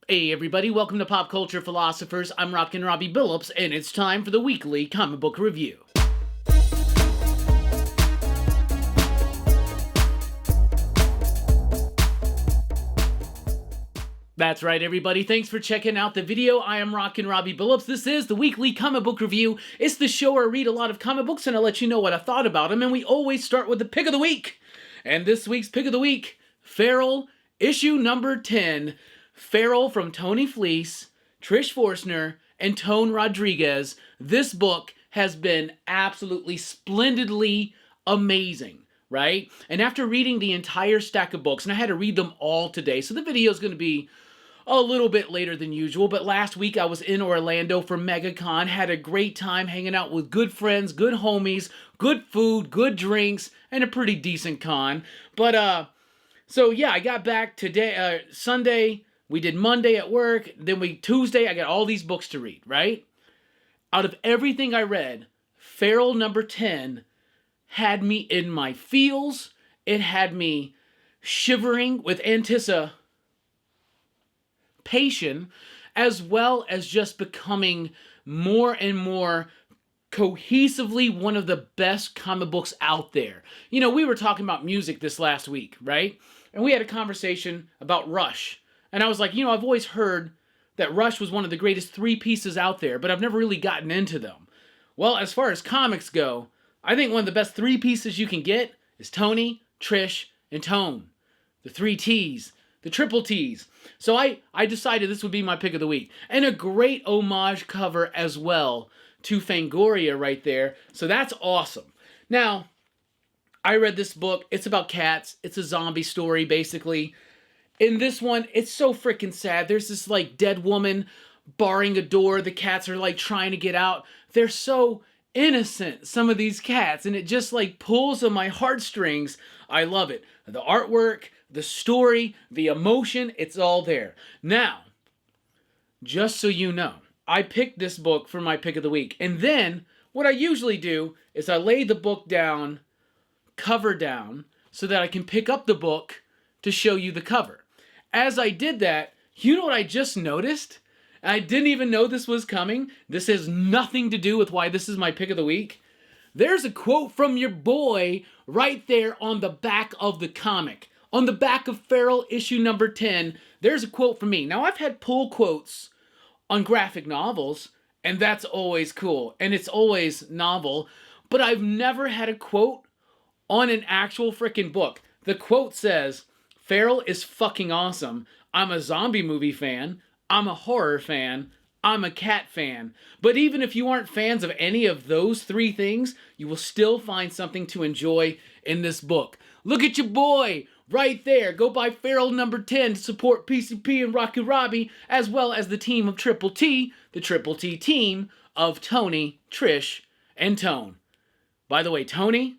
Hey everybody, welcome to Pop Culture Philosophers. I'm Rockin Robbie Billups, and it's time for the weekly comic book review. That's right, everybody. Thanks for checking out the video. I am Rockin Robbie Billups. This is the weekly comic book review. It's the show where I read a lot of comic books and I let you know what I thought about them, and we always start with the pick of the week. And this week's pick of the week, Feral, issue number 10. Feral from Tony Fleece, Trish Forstner, and Tone Rodriguez. This book has been absolutely splendidly amazing, right? And after reading the entire stack of books, and I had to read them all today, so the video is going to be a little bit later than usual, but last week I was in Orlando for MegaCon, had a great time hanging out with good friends, good homies, good food, good drinks, and a pretty decent con. But, so yeah, I got back today, Sunday. We did Monday at work, then Tuesday, I got all these books to read, right? Out of everything I read, Feral number 10 had me in my feels. It had me shivering with anticipation, as well as just becoming more and more cohesively one of the best comic books out there. You know, we were talking about music this last week, right? And we had a conversation about Rush. And I was like, I've always heard that Rush was one of the greatest three pieces out there, but I've never really gotten into them. Well, as far as comics go, I think one of the best three pieces you can get is Tony, Trish, and Tone. The three T's, the triple T's. So I decided this would be my pick of the week. And a great homage cover as well to Fangoria right there. So that's awesome. Now, I read this book. It's about cats. It's a zombie story, basically. In this one, it's so freaking sad. There's this, dead woman barring a door. The cats are, trying to get out. They're so innocent, some of these cats, and it just, pulls on my heartstrings. I love it. The artwork, the story, the emotion, it's all there. Now, just so you know, I picked this book for my pick of the week. And then, what I usually do is I lay the book down, cover down, so that I can pick up the book to show you the cover. As I did that, you know what I just noticed? I didn't even know this was coming. This has nothing to do with why this is my pick of the week. There's a quote from your boy right there on the back of the comic. On the back of Feral issue number 10, there's a quote from me. Now, I've had pull quotes on graphic novels, and that's always cool, and it's always novel, but I've never had a quote on an actual freaking book. The quote says, Feral is fucking awesome. I'm a zombie movie fan. I'm a horror fan. I'm a cat fan. But even if you aren't fans of any of those three things, you will still find something to enjoy in this book. Look at your boy right there. Go buy Feral number 10 to support PCP and Rockin Robbie, as well as the team of Triple T, the Triple T team of Tony, Trish, and Tone. By the way, Tony,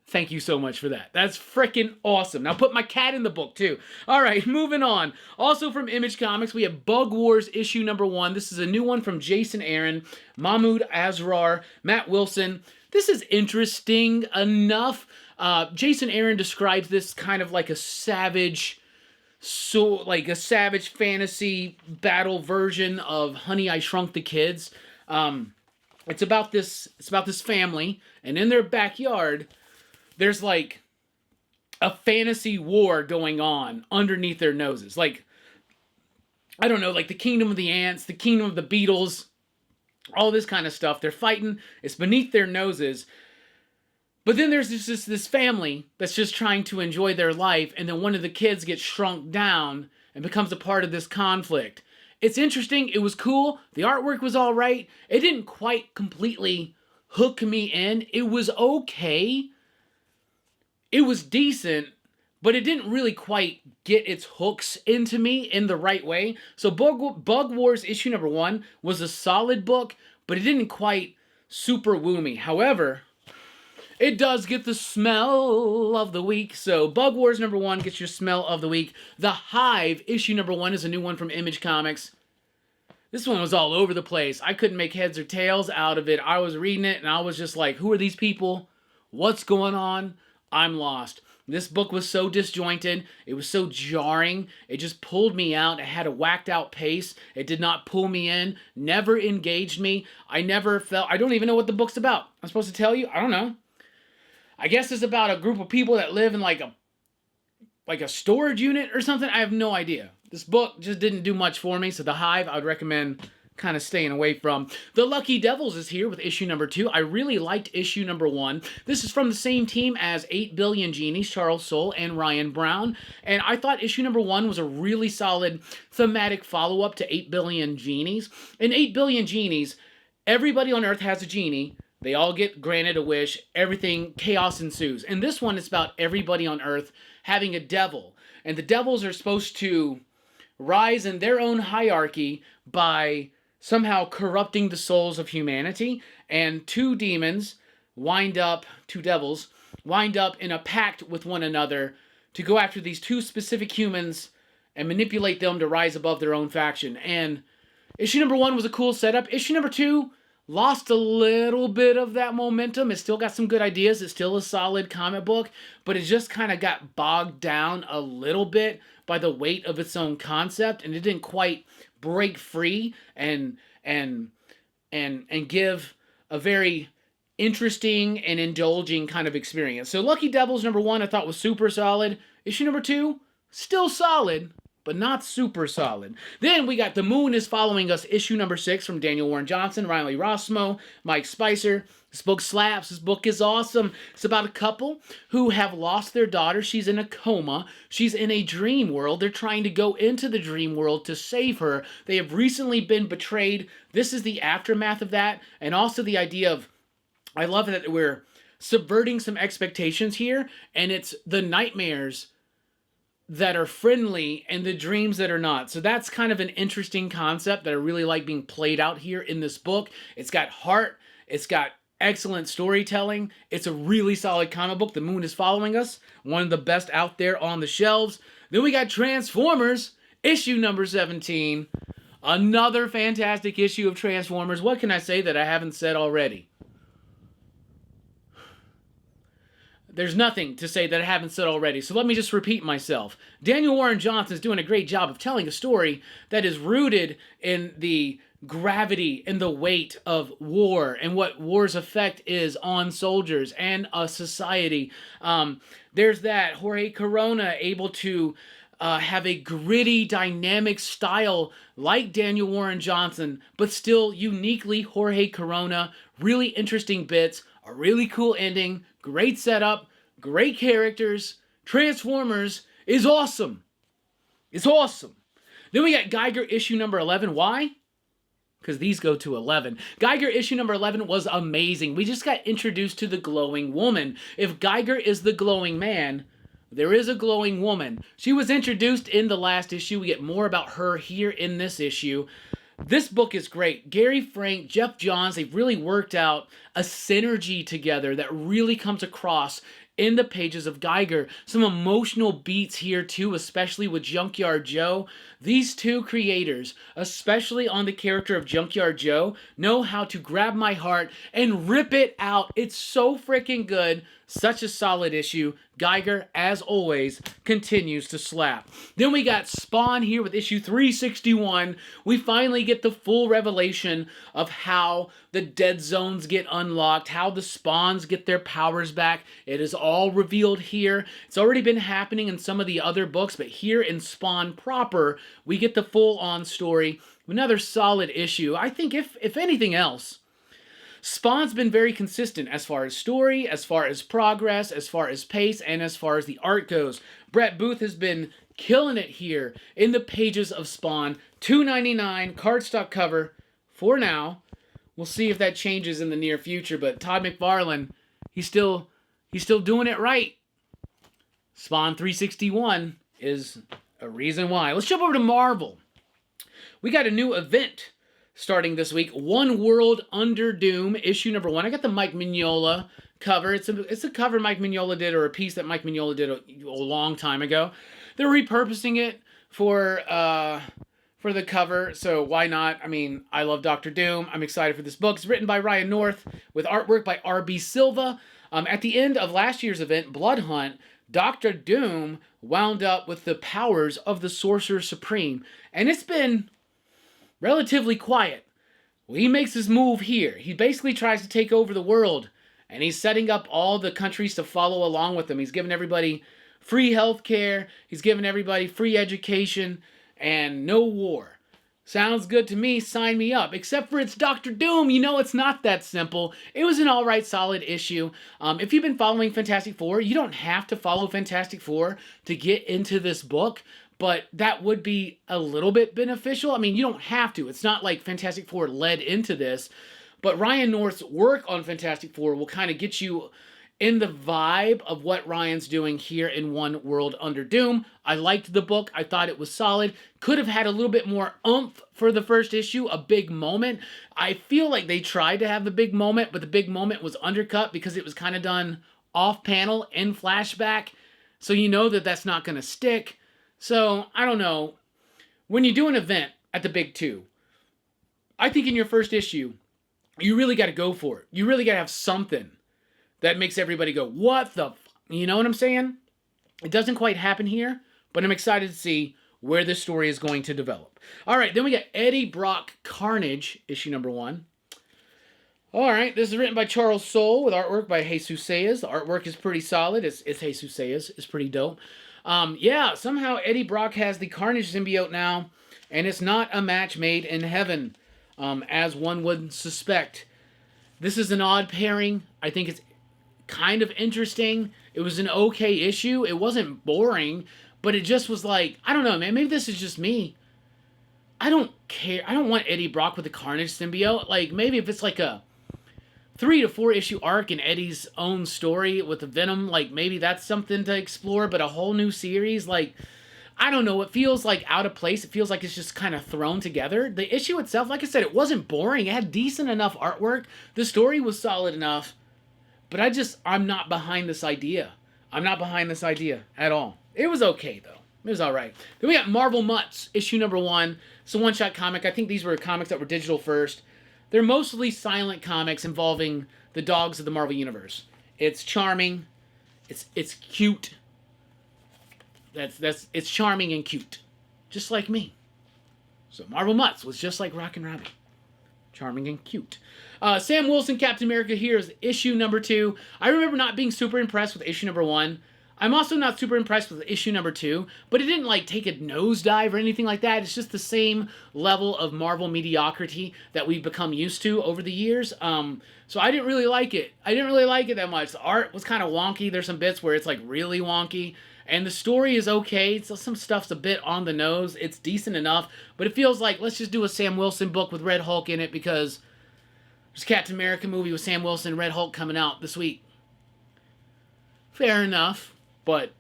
thank you so much for that. That's freaking awesome. Now put my cat in the book too. All right, moving on. Also from Image Comics, we have Bug Wars issue number 1. This is a new one from Jason Aaron, Mahmoud Asrar, Matt Wilson. This is interesting enough. Jason Aaron describes this kind of like a savage, fantasy battle version of Honey, I Shrunk the Kids. It's about this family, and in their backyard, there's a fantasy war going on underneath their noses. I don't know, the Kingdom of the Ants, the Kingdom of the Beatles, all this kind of stuff. They're fighting. It's beneath their noses. But then there's just this family that's just trying to enjoy their life, and then one of the kids gets shrunk down and becomes a part of this conflict. It's interesting. It was cool. The artwork was all right. It didn't quite completely hook me in. It was okay. It was decent, but it didn't really quite get its hooks into me in the right way. So Bug Wars issue number 1 was a solid book, but it didn't quite super woo me. However, it does get the smell of the week. So Bug Wars number 1 gets your smell of the week. The Hive issue number 1 is a new one from Image Comics. This one was all over the place. I couldn't make heads or tails out of it. I was reading it and I was just like, who are these people? What's going on? I'm lost. This book was so disjointed. It was so jarring. It just pulled me out. It had a whacked out pace. It did not pull me in. Never engaged me. I don't even know what the book's about. I'm supposed to tell you? I don't know. I guess it's about a group of people that live in like a storage unit or something. I have no idea. This book just didn't do much for me. So The Hive, I would recommend kind of staying away from. The Lucky Devils is here with issue number 2. I really liked issue number 1. This is from the same team as 8 Billion Genies, Charles Soule and Ryan Brown. And I thought issue number 1 was a really solid thematic follow-up to 8 Billion Genies. In 8 Billion Genies, everybody on Earth has a genie. They all get granted a wish. Everything, chaos ensues. And this one is about everybody on Earth having a devil. And the devils are supposed to rise in their own hierarchy by somehow corrupting the souls of humanity, and two devils wind up in a pact with one another to go after these two specific humans and manipulate them to rise above their own faction. And issue number 1 was a cool setup. Issue number 2 lost a little bit of that momentum. It still got some good ideas. It's still a solid comic book, but it just kind of got bogged down a little bit by the weight of its own concept, and it didn't quite break free and give a very interesting and indulging kind of experience. So Lucky Devils number 1 I thought was super solid. Issue number 2, still solid, but not super solid. Then we got The Moon is Following Us, issue number 6 from Daniel Warren Johnson, Riley Rossmo, Mike Spicer. This book slaps. This book is awesome. It's about a couple who have lost their daughter. She's in a coma. She's in a dream world. They're trying to go into the dream world to save her. They have recently been betrayed. This is the aftermath of that. And also the idea of, I love that we're subverting some expectations here. And it's the nightmares that are friendly and the dreams that are not. So that's kind of an interesting concept that I really like being played out here in this book. It's got heart. It's got excellent storytelling. It's a really solid comic book. The Moon is Following Us. One of the best out there on the shelves. Then we got Transformers, issue number 17. Another fantastic issue of Transformers. What can I say that I haven't said already? There's nothing to say that I haven't said already, so let me just repeat myself. Daniel Warren Johnson is doing a great job of telling a story that is rooted in the gravity and the weight of war and what war's effect is on soldiers and a society. There's that Jorge Corona able to have a gritty, dynamic style like Daniel Warren Johnson, but still uniquely Jorge Corona. Really interesting bits, a really cool ending, great setup, great characters. Transformers is awesome. It's awesome. Then we got Geiger issue number 11. Why? Because these go to 11. Geiger issue number 11 was amazing. We just got introduced to the glowing woman. If Geiger is the glowing man, there is a glowing woman. She was introduced in the last issue. We get more about her here in this issue. This book is great. Gary Frank, Jeff Johns, they've really worked out a synergy together that really comes across in the pages of Geiger. Some emotional beats here too, especially with Junkyard Joe. These two creators, especially on the character of Junkyard Joe, know how to grab my heart and rip it out. It's so freaking good. Such a solid issue. Geiger, as always, continues to slap. Then we got Spawn here with issue 361. We finally get the full revelation of how the dead zones get unlocked, how the spawns get their powers back. It is all revealed here. It's already been happening in some of the other books, but here in Spawn proper, we get the full-on story. Another solid issue. I think if anything else, Spawn's been very consistent as far as story, as far as progress, as far as pace, and as far as the art goes. Brett Booth has been killing it here in the pages of Spawn. $2.99 cardstock cover for now. We'll see if that changes in the near future, but Todd McFarlane, he's still doing it right. Spawn 361 is a reason why. Let's jump over to Marvel. We got a new event starting this week, One World Under Doom, issue number 1. I got the Mike Mignola cover. It's a cover Mike Mignola did, or a piece that Mike Mignola did a long time ago. They're repurposing it for the cover, so why not? I mean, I love Dr. Doom. I'm excited for this book. It's written by Ryan North with artwork by R.B. Silva. At the end of last year's event, Blood Hunt, Dr. Doom wound up with the powers of the Sorcerer Supreme, and it's been relatively quiet. Well, he makes his move here. He basically tries to take over the world, and he's setting up all the countries to follow along with him. He's giving everybody free health care, he's giving everybody free education, and no war. Sounds good to me, sign me up. Except for it's Dr. Doom, you know it's not that simple. It was an alright, solid issue. If you've been following Fantastic Four, you don't have to follow Fantastic Four to get into this book, but that would be a little bit beneficial. I mean, you don't have to. It's not like Fantastic Four led into this, but Ryan North's work on Fantastic Four will kind of get you in the vibe of what Ryan's doing here in One World Under Doom. I liked the book. I thought it was solid. Could have had a little bit more oomph for the first issue, a big moment. I feel like they tried to have the big moment, but the big moment was undercut because it was kind of done off-panel in flashback. So you know that that's not going to stick. So, I don't know. When you do an event at the Big Two, I think in your first issue, you really got to go for it. You really got to have something that makes everybody go, what the you know what I'm saying? It doesn't quite happen here, but I'm excited to see where this story is going to develop. All right, then we got Eddie Brock Carnage, issue number 1. All right, this is written by Charles Soule with artwork by Jesus Sayas. The artwork is pretty solid. It's Jesus Sayas. It's pretty dope. Yeah, somehow Eddie Brock has the Carnage symbiote now, and it's not a match made in heaven, as one would suspect. This is an odd pairing. I think it's kind of interesting. It was an okay issue. It wasn't boring, but it just was like, I don't know, man. Maybe this is just me. I don't care. I don't want Eddie Brock with the Carnage symbiote. Like, maybe if it's like a 3 to 4 issue arc in Eddie's own story with the Venom, like, maybe that's something to explore, but a whole new series, like, I don't know. It feels like out of place. It feels like it's just kind of thrown together. The issue itself, like I said, it wasn't boring. It had decent enough artwork. The story was solid enough. But I'm not behind this idea. I'm not behind this idea at all. It was okay, though. It was all right. Then we got Marvel Mutts, issue number 1. It's a one-shot comic. I think these were comics that were digital first. They're mostly silent comics involving the dogs of the Marvel Universe. It's charming. It's cute. It's charming and cute. Just like me. So Marvel Mutts was just like Rockin Robbie. Charming and cute. Sam Wilson, Captain America, here is issue number 2. I remember not being super impressed with issue number 1. I'm also not super impressed with issue number 2, but it didn't like take a nosedive or anything like that. It's just the same level of Marvel mediocrity that we've become used to over the years. So I didn't really like it. I didn't really like it that much. The art was kind of wonky. There's some bits where it's like really wonky. And the story is okay. Some stuff's a bit on the nose. It's decent enough. But it feels like, let's just do a Sam Wilson book with Red Hulk in it because there's a Captain America movie with Sam Wilson and Red Hulk coming out this week. Fair enough. But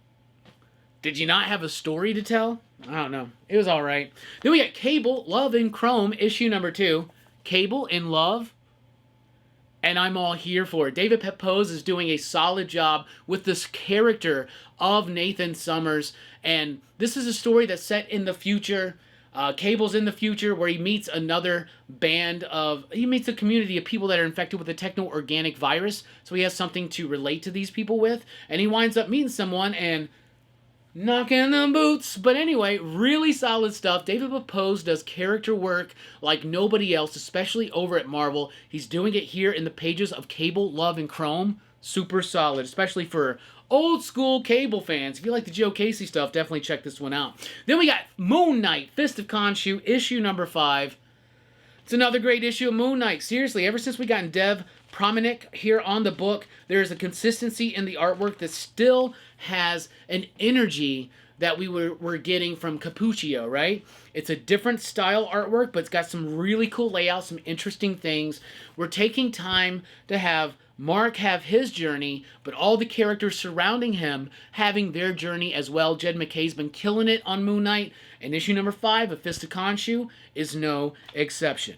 did you not have a story to tell? I don't know. It was alright. Then we got Cable, Love and Chrome, issue number 2. Cable in Love. And I'm all here for it. David Pepose is doing a solid job with this character of Nathan Summers. And this is a story that's set in the future. Cable's in the future where he meets another he meets a community of people that are infected with a techno-organic virus. So he has something to relate to these people with. And he winds up meeting someone and knocking them boots. But anyway, really solid stuff. David Pepose does character work like nobody else, especially over at Marvel. He's doing it here in the pages of Cable, Love, and Chrome. Super solid, especially for old school Cable fans. If you like the Joe Casey stuff, definitely check this one out. Then we got Moon Knight, Fist of Khonshu, issue number 5. It's another great issue of Moon Knight. Seriously, ever since we got Dev Promanik here on the book, there's a consistency in the artwork that still has an energy that we were getting from Cappuccio, right? It's a different style artwork, but it's got some really cool layouts, some interesting things. We're taking time to have Mark have his journey, but all the characters surrounding him having their journey as well. Jed McKay's been killing it on Moon Knight, and issue number 5 of Fist of Khonshu is no exception.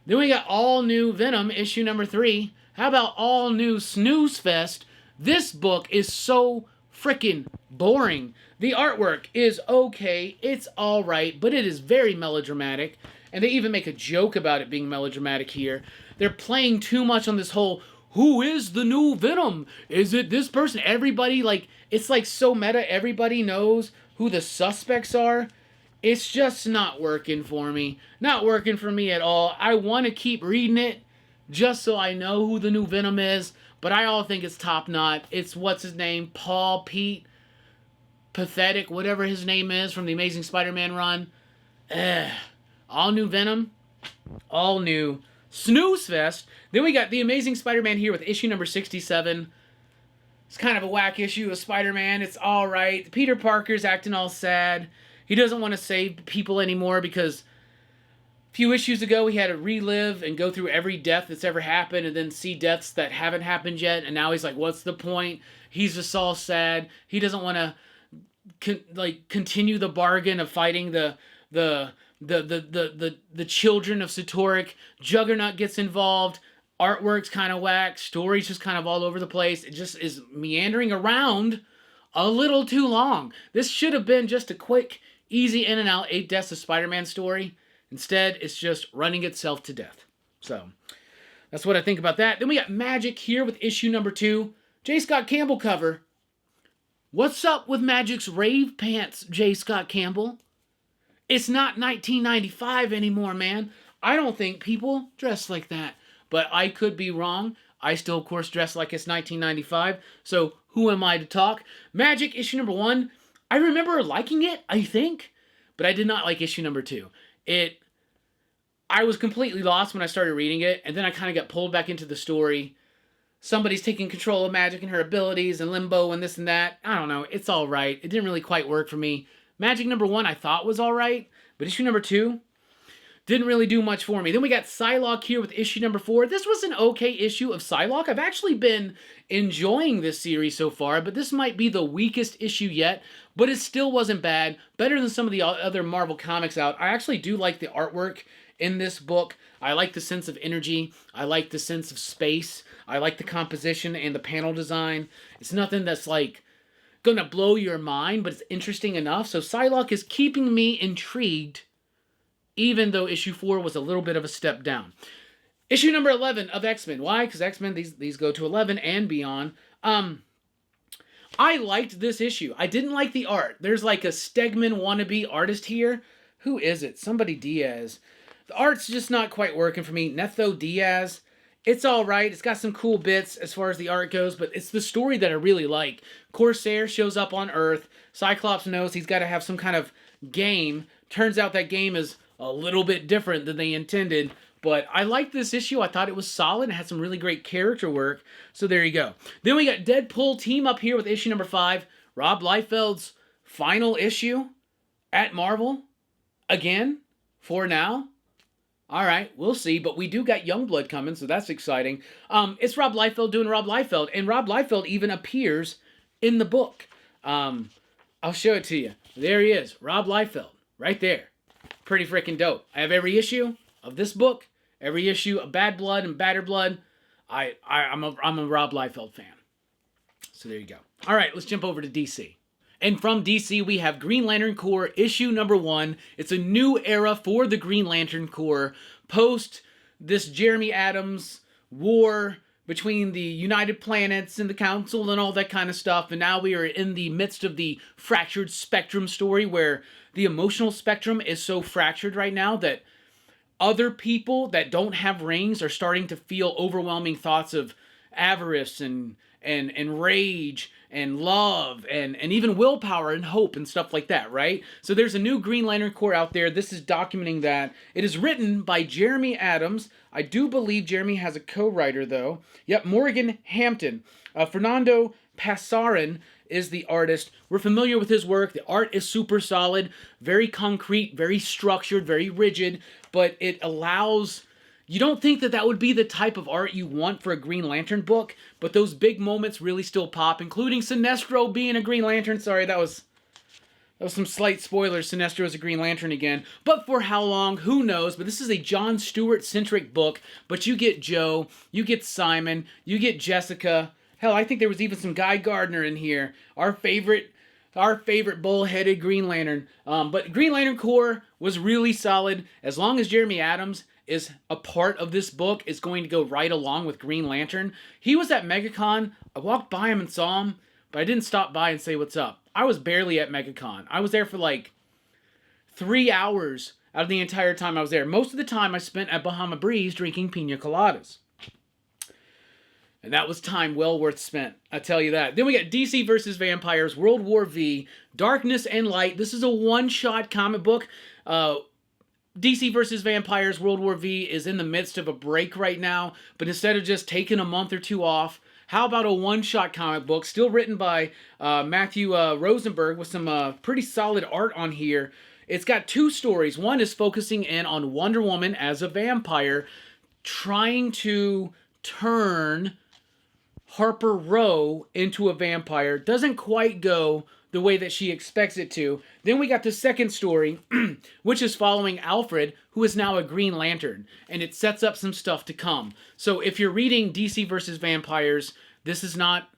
Then we got all new Venom, issue number 3. How about all new Snooze Fest? This book is so freaking boring. The artwork is okay, it's alright, but it is very melodramatic, and they even make a joke about it being melodramatic here. They're playing too much on this whole who is the new Venom? Is it this person? Everybody, like, it's like so meta. Everybody knows who the suspects are. It's just not working for me. Not working for me at all. I want to keep reading it just so I know who the new Venom is, but I all think it's top notch. It's, what's his name? Pete, Pathetic, whatever his name is from the Amazing Spider-Man run. All new Venom. All new. Snooze Fest. Then we got The Amazing Spider-Man here with issue number 67. It's kind of a whack issue of Spider-Man. It's alright. Peter Parker's acting all sad. He doesn't want to save people anymore because a few issues ago he had to relive and go through every death that's ever happened and then see deaths that haven't happened yet. And now he's like, what's the point? He's just all sad. He doesn't want to continue the bargain of fighting the children of Satoric. Juggernaut gets involved. Artwork's kind of whack. Story's just kind of all over the place. It just is meandering around a little too long. This should have been just a quick, easy in and out 8 Deaths of Spider-Man story. Instead, it's just running itself to death. So, that's what I think about that. Then we got Magic here with issue number 2. J. Scott Campbell cover. What's up with Magic's rave pants, J. Scott Campbell? It's not 1995 anymore, man. I don't think people dress like that. But I could be wrong. I still, of course, dress like it's 1995. So who am I to talk? Magic, issue number 1. I remember liking it, I think. But I did not like issue number 2. I was completely lost when I started reading it. And then I kind of got pulled back into the story. Somebody's taking control of Magic and her abilities and Limbo and this and that. I don't know. It's all right. It didn't really quite work for me. Magic number 1 I thought was all right. But issue number 2 didn't really do much for me. Then we got Psylocke here with issue number 4. This was an okay issue of Psylocke. I've actually been enjoying this series so far, but this might be the weakest issue yet, but it still wasn't bad. Better than some of the other Marvel comics out. I actually do like the artwork in this book. I like the sense of energy. I like the sense of space. I like the composition and the panel design. It's nothing that's like gonna blow your mind, but it's interesting enough. So Psylocke is keeping me intrigued, even though issue 4 was a little bit of a step down. Issue number 11 of X-Men. Why? Because X-Men, these go to 11 and beyond. I liked this issue. I didn't like the art. There's like a Stegman wannabe artist here. Who is it? Somebody Diaz. The art's just not quite working for me. Netho Diaz. It's alright. It's got some cool bits as far as the art goes, but it's the story that I really like. Corsair shows up on Earth. Cyclops knows he's got to have some kind of game. Turns out that game is a little bit different than they intended, but I liked this issue. I thought it was solid. It had some really great character work, so there you go. Then we got Deadpool team up here with issue number 5. Rob Liefeld's final issue at Marvel. Again, for now. Alright, we'll see, but we do got Youngblood coming, so that's exciting. It's Rob Liefeld doing Rob Liefeld, and Rob Liefeld even appears in the book. I'll show it to you. There he is, Rob Liefeld, right there. Pretty freaking dope. I have every issue of this book, every issue of Bad Blood and Badder Blood. I'm a Rob Liefeld fan. So there you go. All right, let's jump over to DC. And from DC, we have Green Lantern Corps issue number 1. It's a new era for the Green Lantern Corps. Post this Jeremy Adams war between the United Planets and the Council and all that kind of stuff. And now we are in the midst of the fractured spectrum story where the emotional spectrum is so fractured right now that other people that don't have rings are starting to feel overwhelming thoughts of avarice and rage and love and even willpower and hope and stuff like that, right? So there's a new Green Lantern Corps out there. This is documenting that. It is written by Jeremy Adams. I do believe Jeremy has a co-writer, though. Yep, Morgan Hampton. Fernando Passarin is the artist. We're familiar with his work. The art is super solid, very concrete, very structured, very rigid, but it allows... You don't think that would be the type of art you want for a Green Lantern book, but those big moments really still pop, including Sinestro being a Green Lantern. Sorry, that was some slight spoilers. Sinestro is a Green Lantern again. But for how long, who knows? But this is a John Stewart-centric book, but you get Joe, you get Simon, you get Jessica. Hell, I think there was even some Guy Gardner in here. Our favorite bull-headed Green Lantern. But Green Lantern Corps was really solid. As long as Jeremy Adams is a part of this book, it's going to go right along with Green Lantern. He was at MegaCon. I walked by him and saw him, but I didn't stop by and say what's up. I was barely at MegaCon. I was there for like 3 hours out of the entire time I was there. Most of the time I spent at Bahama Breeze drinking pina coladas. And that was time well worth spent, I tell you that. Then we got DC vs. Vampires, World War V, Darkness and Light. This is a one-shot comic book. DC vs. Vampires, World War V is in the midst of a break right now, but instead of just taking a month or two off, how about a one-shot comic book, still written by Matthew Rosenberg with some pretty solid art on here. It's got 2 stories. One is focusing in on Wonder Woman as a vampire, trying to turn Harper Row into a vampire. Doesn't quite go the way that she expects it to. Then we got the second story, which is following Alfred, who is now a Green Lantern, and it sets up some stuff to come. So if you're reading DC vs. Vampires, this is not...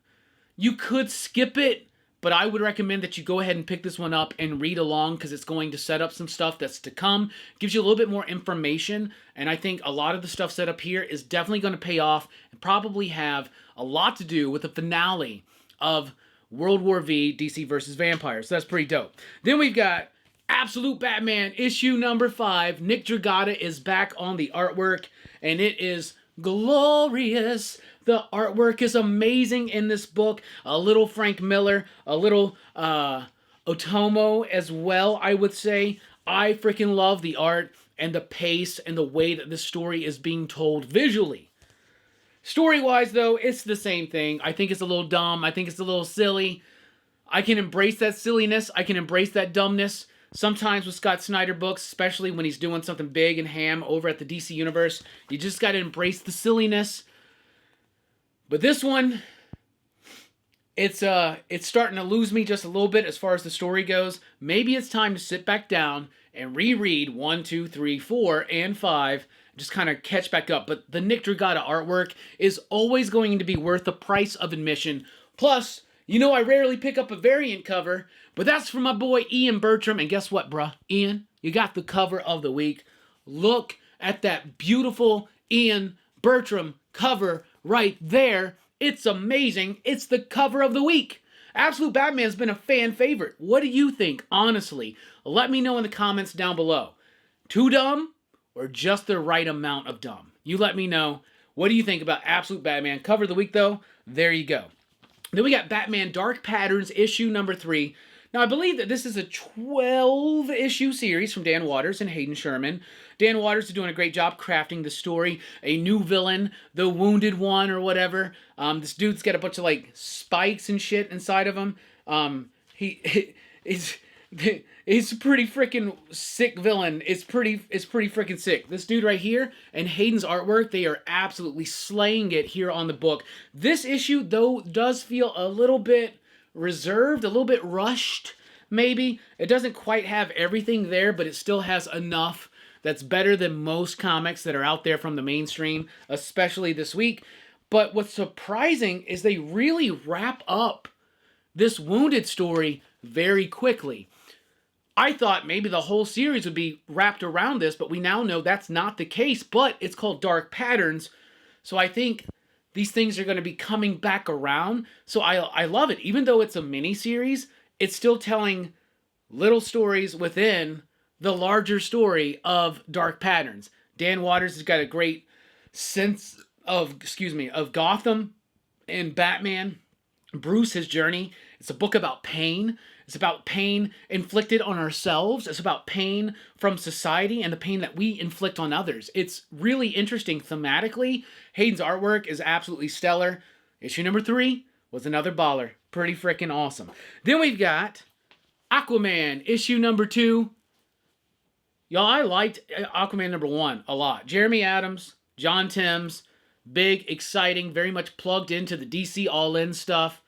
You could skip it, but I would recommend that you go ahead and pick this one up and read along, because it's going to set up some stuff that's to come. Gives you a little bit more information, and I think a lot of the stuff set up here is definitely going to pay off and probably have a lot to do with the finale of World War V, DC vs. Vampires. So that's pretty dope. Then we've got Absolute Batman issue number 5. Nick Dragata is back on the artwork, and it is glorious. The artwork is amazing in this book. A little Frank Miller, a little Otomo as well, I would say. I freaking love the art and the pace and the way that this story is being told visually. Story-wise, though, it's the same thing. I think it's a little dumb. I think it's a little silly. I can embrace that silliness. I can embrace that dumbness. Sometimes with Scott Snyder books, especially when he's doing something big and ham over at the DC Universe, you just got to embrace the silliness. But this one, it's starting to lose me just a little bit as far as the story goes. Maybe it's time to sit back down and reread 1, 2, 3, 4, and 5, just kind of catch back up. But the Nick Dragata artwork is always going to be worth the price of admission. Plus, you know I rarely pick up a variant cover, but that's from my boy Ian Bertram. And guess what, bruh? Ian, you got the cover of the week. Look at that beautiful Ian Bertram cover right there. It's amazing. It's the cover of the week. Absolute Batman's been a fan favorite. What do you think, honestly? Let me know in the comments down below. Too dumb or just the right amount of dumb? You let me know. What do you think about Absolute Batman? Cover of the week, though. There you go. Then we got Batman Dark Patterns, issue number 3. Now, I believe that this is a 12-issue series from Dan Watters and Hayden Sherman. Dan Watters is doing a great job crafting the story. A new villain, the Wounded One or whatever. This dude's got a bunch of, like, spikes and shit inside of him. He's a pretty freaking sick villain. It's pretty freaking sick. This dude right here and Hayden's artwork, they are absolutely slaying it here on the book. This issue, though, does feel a little bit reserved, a little bit rushed, maybe. It doesn't quite have everything there, but it still has enough that's better than most comics that are out there from the mainstream, especially this week. But what's surprising is they really wrap up this Wounded story very quickly. I thought maybe the whole series would be wrapped around this, but we now know that's not the case, but it's called Dark Patterns, so I think these things are going to be coming back around, so I love it. Even though it's a mini-series, it's still telling little stories within the larger story of Dark Patterns. Dan Watters has got a great sense of Gotham and Batman. Bruce, his journey. It's a book about pain. It's about pain inflicted on ourselves. It's about pain from society and the pain that we inflict on others. It's really interesting thematically. Hayden's artwork is absolutely stellar. Issue number 3 was another baller. Pretty freaking awesome. Then we've got Aquaman, issue number 2. Y'all, I liked Aquaman number 1 a lot. Jeremy Adams, John Timms, big, exciting, very much plugged into the DC All-In stuff.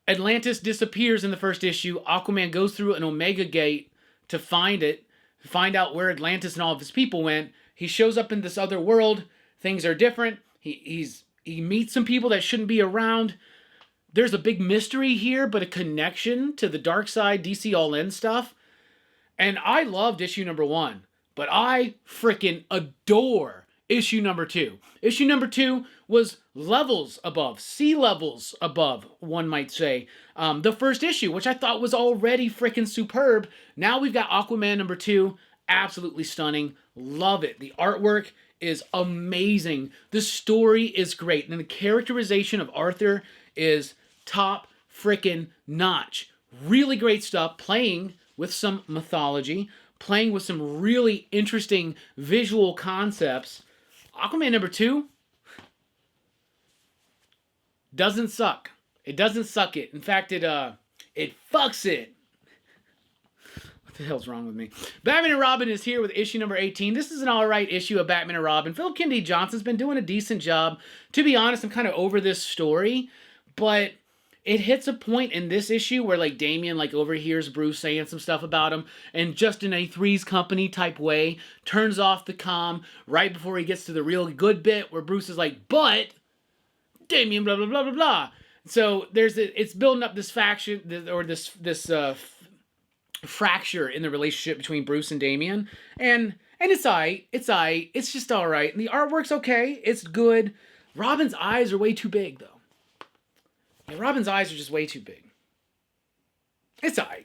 Atlantis disappears in the first issue. Aquaman goes through an Omega Gate to find it, find out where Atlantis and all of his people went. He shows up in this other world. Things are different. He meets some people that shouldn't be around. There's a big mystery here, but a connection to the Dark Side DC All-In stuff. And I loved issue number 1, but I freaking adore issue number 2. Issue number 2 was levels above, sea levels above, one might say, the first issue, which I thought was already freaking superb. Now we've got Aquaman number 2, absolutely stunning, love it. The artwork is amazing, the story is great, and the characterization of Arthur is top freaking notch. Really great stuff, playing with some mythology, playing with some really interesting visual concepts. Aquaman number 2 doesn't suck. It doesn't suck it. In fact, it fucks it. What the hell's wrong with me? Batman and Robin is here with issue number 18. This is an alright issue of Batman and Robin. Phil Kennedy Johnson's been doing a decent job. To be honest, I'm kind of over this story, but it hits a point in this issue where, like, Damian, like, overhears Bruce saying some stuff about him, and just in a Three's Company type way, turns off the comm right before he gets to the real good bit where Bruce is like, but Damian, blah, blah, blah, blah, blah. So it's building up this faction, or this fracture in the relationship between Bruce and Damian, and it's aight. It's just alright. And the artwork's okay. It's good. Robin's eyes are way too big, though. Yeah, Robin's eyes are just way too big. It's aight.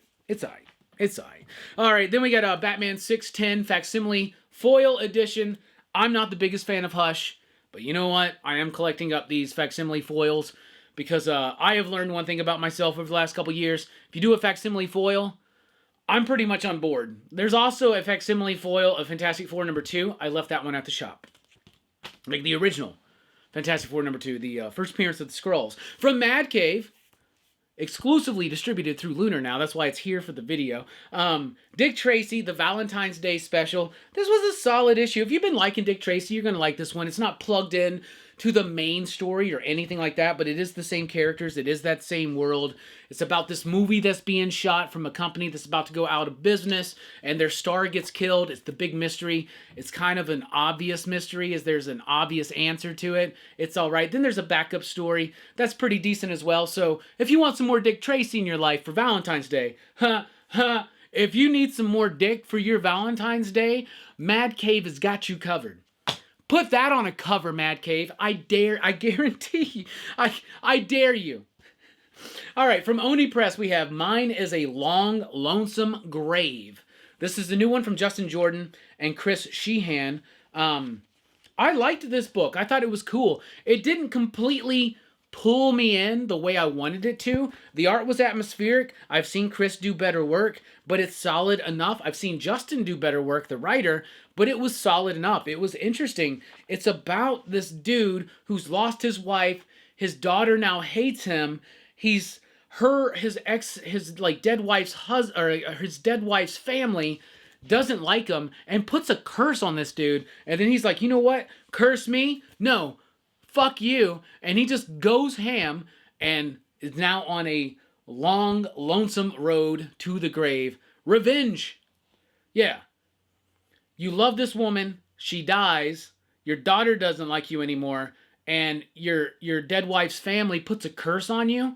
Alright, then we got Batman 610 Facsimile Foil Edition. I'm not the biggest fan of Hush, but you know what? I am collecting up these facsimile foils because I have learned one thing about myself over the last couple years. If you do a facsimile foil, I'm pretty much on board. There's also a facsimile foil of Fantastic Four number 2. I left that one at the shop. Like the original Fantastic Four number 2, the first appearance of the Skrulls. From Mad Cave, exclusively distributed through Lunar now. That's why it's here for the video. Dick Tracy, the Valentine's Day special. This was a solid issue. If you've been liking Dick Tracy, you're going to like this one. It's not plugged in to the main story or anything like that, but it is the same characters. It is that same world. It's about this movie that's being shot from a company that's about to go out of business, and their star gets killed. It's the big mystery. It's kind of an obvious mystery, as there's an obvious answer to it. It's all right. Then there's a backup story that's pretty decent as well. So if you want some more Dick Tracy in your life for Valentine's Day, if you need some more Dick for your Valentine's Day, Mad Cave has got you covered. Put that on a cover, Mad Cave. I guarantee. I dare you. All right, from Oni Press, we have Mine is a Long, Lonesome Grave. This is the new one from Justin Jordan and Chris Sheehan. I liked this book. I thought it was cool. It didn't completely pull me in the way I wanted it to. The art was atmospheric. I've seen Chris do better work, but it's solid enough. I've seen Justin do better work, the writer, but it was solid enough. It was interesting. It's about this dude who's lost his wife. His daughter now hates him. His dead wife's family doesn't like him and puts a curse on this dude. And then he's like, you know what? Curse me? No. Fuck you. And he just goes ham and is now on a long, lonesome road to the grave. Revenge. Yeah. You love this woman. She dies. Your daughter doesn't like you anymore. And your dead wife's family puts a curse on you.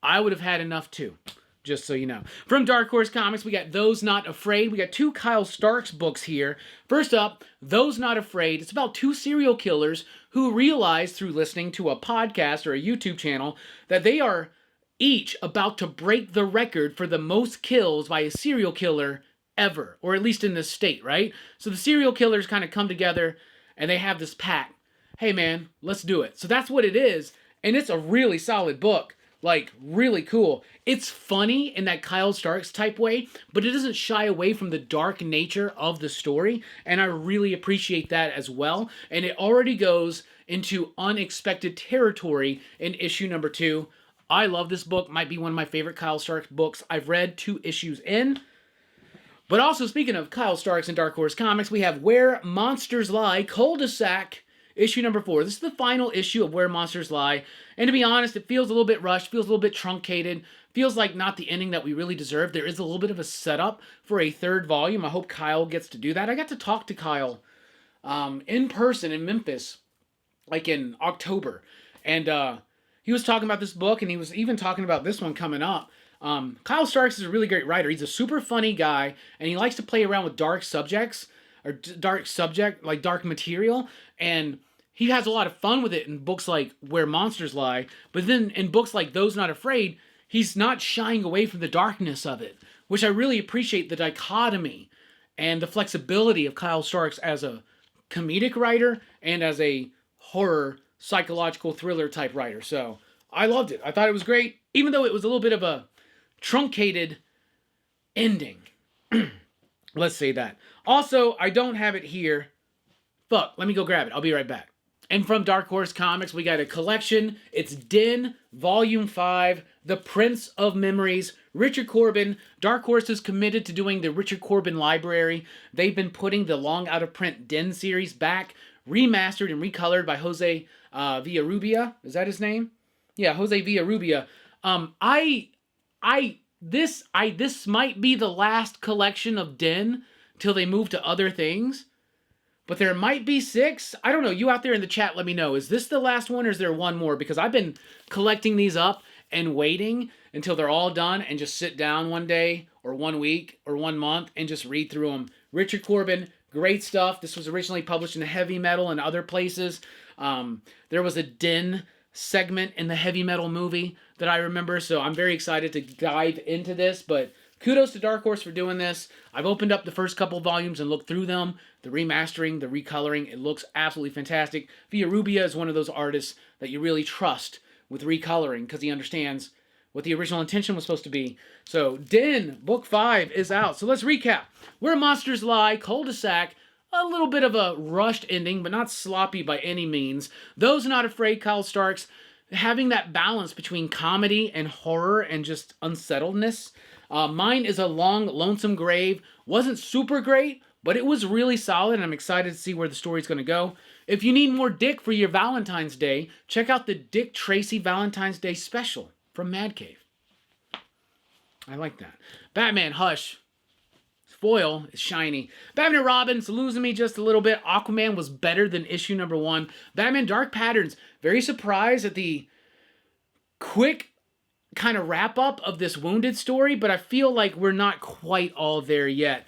I would have had enough too. Just so you know. From Dark Horse Comics, we got Those Not Afraid. We got 2 Kyle Starks books here. First up, Those Not Afraid. It's about 2 serial killers who realize through listening to a podcast or a YouTube channel that they are each about to break the record for the most kills by a serial killer ever, or at least in this state, right? So the serial killers kind of come together and they have this pact. Hey man, let's do it. So that's what it is, and it's a really solid book. Like, really cool. It's funny in that Kyle Starks type way, but it doesn't shy away from the dark nature of the story, and I really appreciate that as well. And it already goes into unexpected territory in issue number 2. I love this book. Might be one of my favorite Kyle Starks books. I've read 2 issues in. But also, speaking of Kyle Starks and Dark Horse Comics, we have Where Monsters Lie, Cul-de-sac, issue number 4. This is the final issue of Where Monsters Lie. And to be honest, it feels a little bit rushed, feels a little bit truncated, feels like not the ending that we really deserve. There is a little bit of a setup for a 3rd volume. I hope Kyle gets to do that. I got to talk to Kyle in person in Memphis, like in October. And he was talking about this book, and he was even talking about this one coming up. Kyle Starks is a really great writer. He's a super funny guy, and he likes to play around with dark subjects, or like dark material, and he has a lot of fun with it in books like Where Monsters Lie, but then in books like Those Not Afraid, he's not shying away from the darkness of it, which I really appreciate the dichotomy and the flexibility of Kyle Starks as a comedic writer and as a horror, psychological thriller type writer. So I loved it. I thought it was great, even though it was a little bit of a truncated ending. Let's say that. Also, I don't have it here. Fuck, let me go grab it. I'll be right back. And from Dark Horse Comics, we got a collection. It's Den, Volume 5, The Prince of Memories, Richard Corbin. Dark Horse is committed to doing the Richard Corbin Library. They've been putting the long out-of-print Den series back, remastered and recolored by Jose Villarrubia. Is that his name? Yeah, Jose Villarrubia. This might be the last collection of Den till they move to other things. But there might be 6. I don't know. You out there in the chat, let me know. Is this the last one or is there one more? Because I've been collecting these up and waiting until they're all done and just sit down one day or 1 week or 1 month and just read through them. Richard Corbin, great stuff. This was originally published in Heavy Metal and other places. There was a Den segment in the Heavy Metal movie that I remember, so I'm very excited to dive into this, but kudos to Dark Horse for doing this. I've opened up the first couple volumes and looked through them. The remastering, the recoloring, it looks absolutely fantastic. Villarrubia is one of those artists that you really trust with recoloring because he understands what the original intention was supposed to be. So, Den, Book 5 is out. So let's recap. Where Monsters Lie, Cul-de-sac, a little bit of a rushed ending, but not sloppy by any means. Those Not Afraid, Kyle Starks, having that balance between comedy and horror and just unsettledness. Mine is A Long, Lonesome Grave. Wasn't super great, but it was really solid, and I'm excited to see where the story's going to go. If you need more Dick for your Valentine's Day, check out the Dick Tracy Valentine's Day special from Mad Cave. I like that. Batman Hush. Foil is shiny. Batman and Robin's losing me just a little bit. Aquaman was better than issue number 1. Batman Dark Patterns. Very surprised at the quick kind of wrap up of this Wounded story, but I feel like we're not quite all there yet.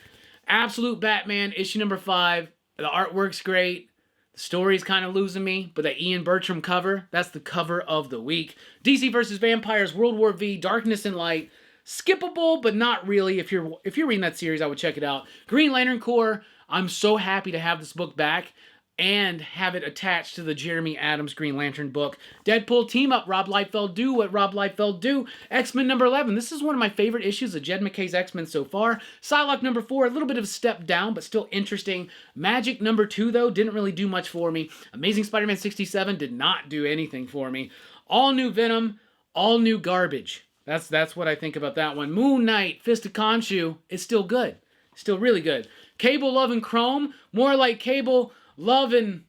Absolute Batman, issue number 5. The artwork's great. The story's kind of losing me, but the Ian Bertram cover, that's the cover of the week. DC vs. Vampires, World War V, Darkness and Light. Skippable, but not really. If you're reading that series, I would check it out. Green Lantern Corps, I'm so happy to have this book back and have it attached to the Jeremy Adams Green Lantern book. Deadpool Team Up, Rob Liefeld Do What Rob Liefeld Do. X-Men number 11. This is one of my favorite issues of Jed McKay's X-Men so far. Psylocke number 4, a little bit of a step down, but still interesting. Magic number 2, though, didn't really do much for me. Amazing Spider-Man 67 did not do anything for me. All new Venom, all new garbage. That's what I think about that one. Moon Knight, Fist of Khonshu is still good. Still really good. Cable, Love, and Chrome. More like Cable, Love, and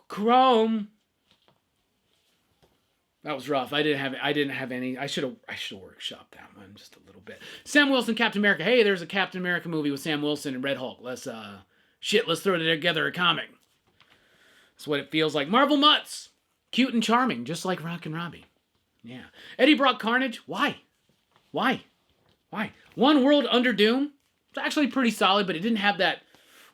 Chrome. That was rough. I didn't have any. I should have workshopped that one just a little bit. Sam Wilson, Captain America. Hey, there's a Captain America movie with Sam Wilson and Red Hulk. Let's throw together a comic. That's what it feels like. Marvel Mutts. Cute and charming, just like Rockin Robbie. Yeah. Eddie Brock Carnage. Why? One World Under Doom. It's actually pretty solid, but it didn't have that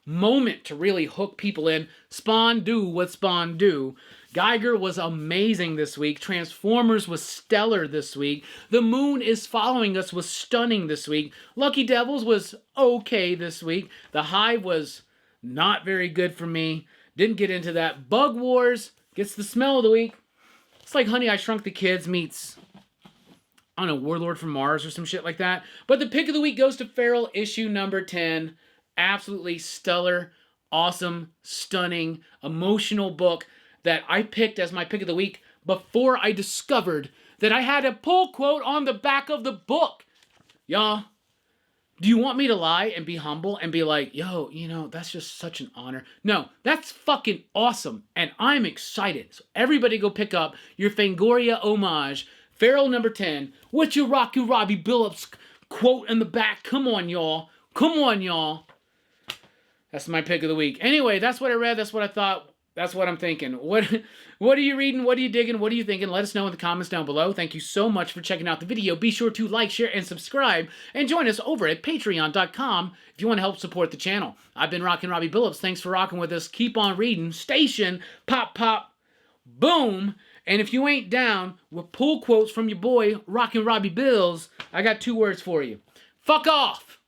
moment to really hook people in. Spawn do what Spawn do. Geiger was amazing this week. Transformers was stellar this week. The Moon is Following Us was stunning this week. Lucky Devils was okay this week. The Hive was not very good for me. Didn't get into that. Bug Wars gets the smell of the week. It's like Honey, I Shrunk the Kids meets, I don't know, Warlord from Mars or some shit like that. But the pick of the week goes to Feral, issue number 10. Absolutely stellar, awesome, stunning, emotional book that I picked as my pick of the week before I discovered that I had a pull quote on the back of the book. Y'all, do you want me to lie and be humble and be like, yo, that's just such an honor? No, that's fucking awesome, and I'm excited. So everybody go pick up your Fangoria homage, Feral number 10, with your Rockin Robbie Billups quote in the back. Come on, y'all. That's my pick of the week. Anyway, that's what I read. That's what I thought. That's what I'm thinking. What are you reading? What are you digging? What are you thinking? Let us know in the comments down below. Thank you so much for checking out the video. Be sure to like, share, and subscribe. And join us over at patreon.com if you want to help support the channel. I've been Rockin Robbie Billups. Thanks for rocking with us. Keep on reading. Station. Pop, pop. Boom. And if you ain't down with pull quotes from your boy, Rockin Robbie Bills, I got 2 words for you. Fuck off.